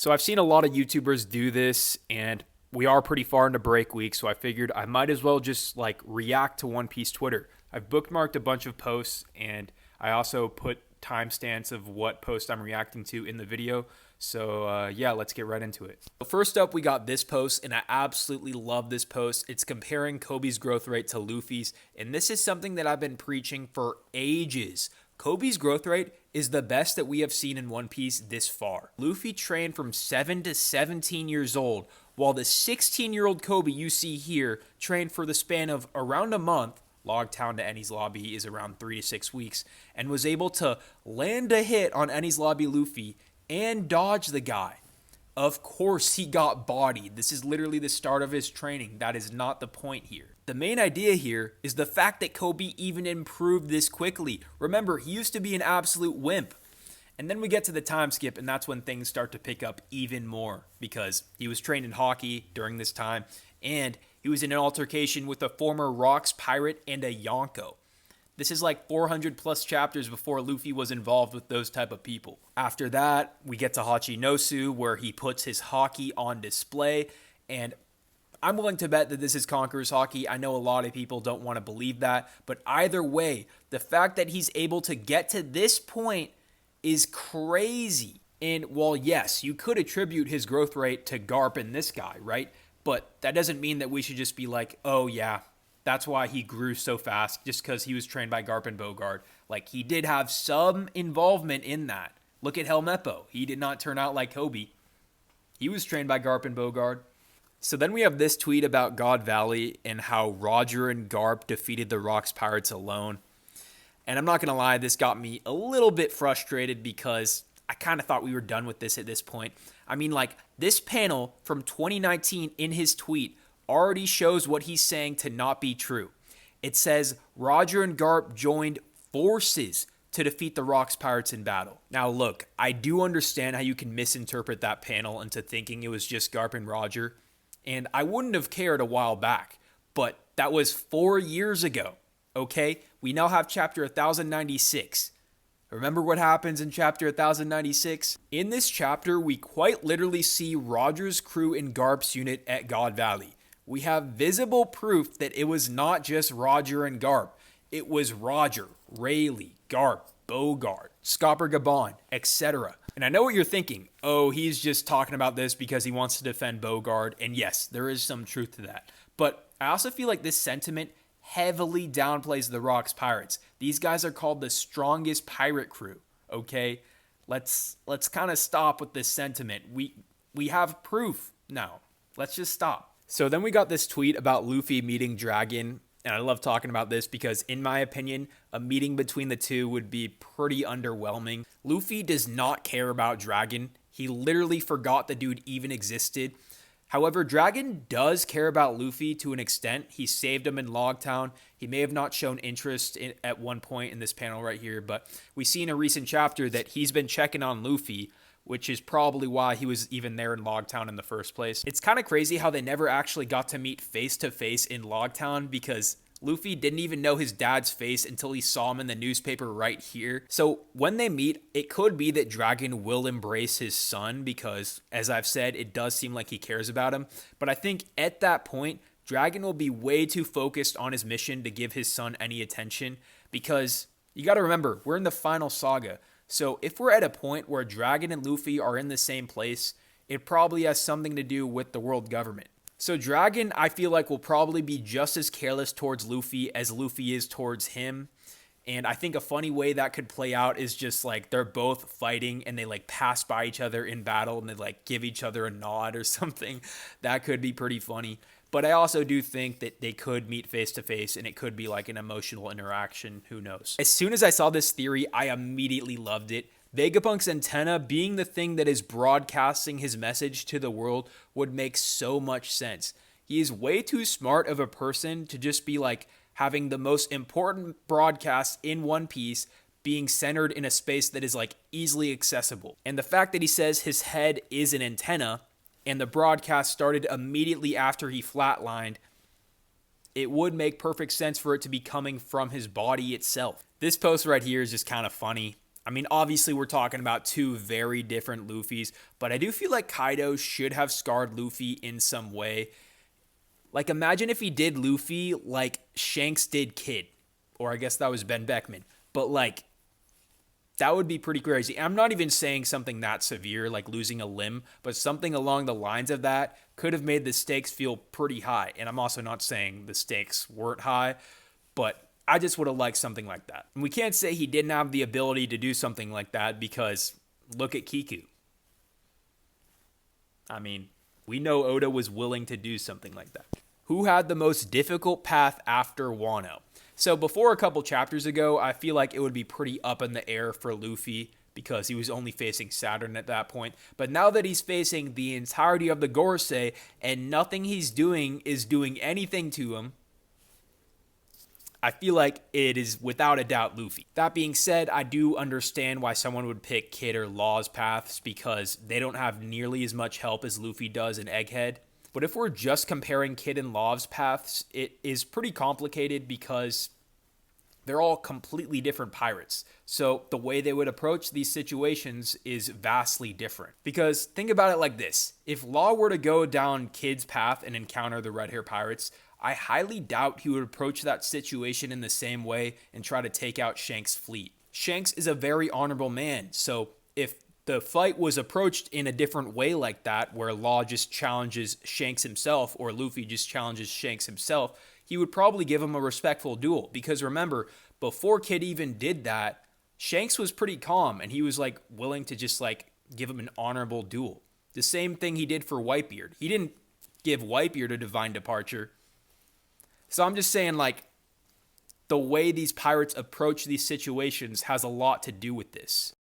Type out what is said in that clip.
So I've seen a lot of YouTubers do this, and we are pretty far into break week, so I figured I might as well just like react to One Piece Twitter. I've bookmarked a bunch of posts, and I also put timestamps of what post I'm reacting to in the video. So yeah, let's get right into it. First up, we got this post, and I absolutely love this post. It's comparing Koby's growth rate to Luffy's, and this is something that I've been preaching for ages. Koby's growth rate is the best that we have seen in One Piece this far. Luffy trained from 7 to 17 years old, while the 16-year-old Coby you see here trained for the span of around a month. Logtown to Enies Lobby is around 3 to 6 weeks, and was able to land a hit on Enies Lobby Luffy and dodge the guy. Of course he got bodied. This is literally the start of his training. That is not the point here. The main idea here is the fact that Coby even improved this quickly. Remember, he used to be an absolute wimp. And then we get to the time skip, and that's when things start to pick up even more, because he was trained in hockey during this time, and he was in an altercation with a former Rocks pirate and a Yonko. This is like 400 plus chapters before Luffy was involved with those type of people. After that, we get to Hachinosu, where he puts his hockey on display, and I'm willing to bet that this is Conqueror's hockey. I know a lot of people don't want to believe that, but either way, the fact that he's able to get to this point is crazy. And while yes, you could attribute his growth rate to Garp and this guy, right? But that doesn't mean that we should just be like, oh yeah, that's why he grew so fast, just because he was trained by Garp and Bogard. Like, he did have some involvement in that. Look at Helmeppo. He did not turn out like Coby. He was trained by Garp and Bogard. So then we have this tweet about God Valley and how Roger and Garp defeated the Rocks Pirates alone. And I'm not going to lie, this got me a little bit frustrated because I kind of thought we were done with this at this point. I mean, like, this panel from 2019 in his tweet already shows what he's saying to not be true. It says Roger and Garp joined forces to defeat the Rocks Pirates in battle. Now look, I do understand how you can misinterpret that panel into thinking it was just Garp and Roger, and I wouldn't have cared a while back, but that was 4 years ago, okay? We now have chapter 1096. Remember what happens in chapter 1096? In this chapter, we quite literally see Roger's crew in Garp's unit at God Valley. We have visible proof that it was not just Roger and Garp. It was Roger, Rayleigh, Garp, Bogard, Scopper Gabon, etc. And I know what you're thinking. Oh, he's just talking about this because he wants to defend Bogard. And yes, there is some truth to that. But I also feel like this sentiment heavily downplays the Rocks Pirates. These guys are called the strongest pirate crew, okay? Let's kind of stop with this sentiment. We have proof now. Let's just stop. So then we got this tweet about Luffy meeting Dragon, and I love talking about this because, in my opinion, a meeting between the two would be pretty underwhelming. Luffy does not care about Dragon. He literally forgot the dude even existed. However, Dragon does care about Luffy to an extent. He saved him in Logtown. He may have not shown interest at one point in this panel right here, but we see in a recent chapter that he's been checking on Luffy, which is probably why he was even there in Logtown in the first place. It's kind of crazy how they never actually got to meet face-to-face in Logtown, because Luffy didn't even know his dad's face until he saw him in the newspaper right here. So when they meet, it could be that Dragon will embrace his son because, as I've said, it does seem like he cares about him. But I think at that point, Dragon will be way too focused on his mission to give his son any attention, because you got to remember, we're in the final saga. So if we're at a point where Dragon and Luffy are in the same place, it probably has something to do with the world government. So Dragon, I feel like, will probably be just as careless towards Luffy as Luffy is towards him. And I think a funny way that could play out is just like they're both fighting and they like pass by each other in battle and they like give each other a nod or something. That could be pretty funny. But I also do think that they could meet face to face and it could be like an emotional interaction. Who knows? As soon as I saw this theory, I immediately loved it. Vegapunk's antenna being the thing that is broadcasting his message to the world would make so much sense. He is way too smart of a person to just be like having the most important broadcast in One Piece being centered in a space that is like easily accessible. And the fact that he says his head is an antenna and the broadcast started immediately after he flatlined, it would make perfect sense for it to be coming from his body itself. This post right here is just kind of funny. I mean, obviously, we're talking about two very different Luffys, but I do feel like Kaido should have scarred Luffy in some way. Like, imagine if he did Luffy like Shanks did Kid, or I guess that was Ben Beckman. But, like, that would be pretty crazy. I'm not even saying something that severe, like losing a limb, but something along the lines of that could have made the stakes feel pretty high. And I'm also not saying the stakes weren't high, but I just would have liked something like that. And we can't say he didn't have the ability to do something like that because look at Kiku. I mean, we know Oda was willing to do something like that. Who had the most difficult path after Wano? So before a couple chapters ago, I feel like it would be pretty up in the air for Luffy because he was only facing Saturn at that point. But now that he's facing the entirety of the Gorosei and nothing he's doing is doing anything to him, I feel like it is without a doubt Luffy. That being said, I do understand why someone would pick Kid or Law's paths because they don't have nearly as much help as Luffy does in Egghead. But if we're just comparing Kid and Law's paths, it is pretty complicated because they're all completely different pirates. So the way they would approach these situations is vastly different. Because think about it like this. If Law were to go down Kid's path and encounter the Red Hair Pirates, I highly doubt he would approach that situation in the same way and try to take out Shanks' fleet. Shanks is a very honorable man, so if the fight was approached in a different way like that, where Law just challenges Shanks himself or Luffy just challenges Shanks himself, he would probably give him a respectful duel. Because remember, before Kid even did that, Shanks was pretty calm and he was like willing to just like give him an honorable duel. The same thing he did for Whitebeard. He didn't give Whitebeard a divine departure. So I'm just saying, like, the way these pirates approach these situations has a lot to do with this.